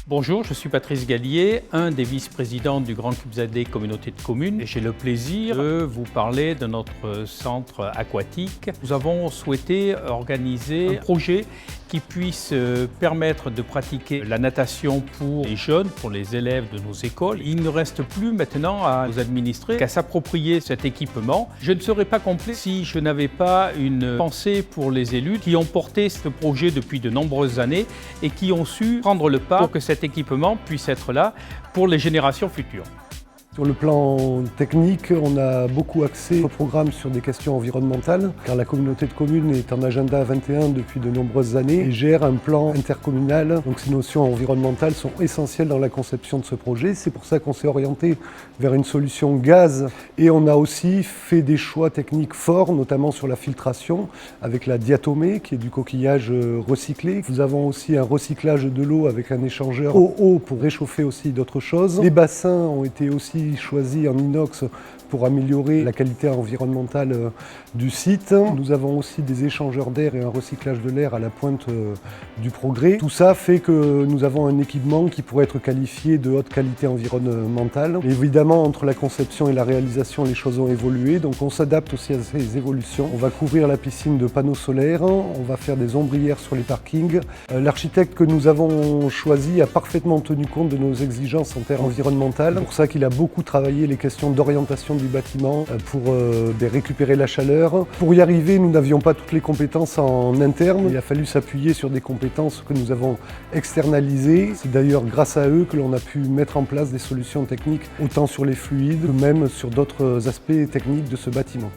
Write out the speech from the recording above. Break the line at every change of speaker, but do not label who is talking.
Bonjour, je suis Patrice Gallier, un des vice-présidents du Grand Cubzadet Communauté de communes et j'ai le plaisir de vous parler de notre centre aquatique. Nous avons souhaité organiser un projet qui puisse permettre de pratiquer la natation pour les jeunes, pour les élèves de nos écoles. Il ne reste plus maintenant à nos administrés qu'à s'approprier cet équipement. Je ne serais pas complet si je n'avais pas une pensée pour les élus qui ont porté ce projet depuis de nombreuses années et qui ont su prendre le pas pour que cet équipement puisse être là pour les générations futures.
Sur le plan technique, on a beaucoup axé au programme sur des questions environnementales, car la communauté de communes est en agenda 21 depuis de nombreuses années et gère un plan intercommunal. Donc ces notions environnementales sont essentielles dans la conception de ce projet. C'est pour ça qu'on s'est orienté vers une solution gaz et on a aussi fait des choix techniques forts, notamment sur la filtration, avec la diatomée qui est du coquillage recyclé. Nous avons aussi un recyclage de l'eau avec un échangeur eau pour réchauffer aussi d'autres choses. Les bassins ont été aussi choisi en inox pour améliorer la qualité environnementale du site. Nous avons aussi des échangeurs d'air et un recyclage de l'air à la pointe du progrès. Tout ça fait que nous avons un équipement qui pourrait être qualifié de haute qualité environnementale. Évidemment, entre la conception et la réalisation, les choses ont évolué, donc on s'adapte aussi à ces évolutions. On va couvrir la piscine de panneaux solaires, on va faire des ombrières sur les parkings. L'architecte que nous avons choisi a parfaitement tenu compte de nos exigences en termes environnementales. C'est pour ça qu'il a beaucoup travaillé les questions d'orientation du bâtiment pour récupérer la chaleur. Pour y arriver, nous n'avions pas toutes les compétences en interne. Il a fallu s'appuyer sur des compétences que nous avons externalisées. C'est d'ailleurs grâce à eux que l'on a pu mettre en place des solutions techniques, autant sur les fluides que même sur d'autres aspects techniques de ce bâtiment.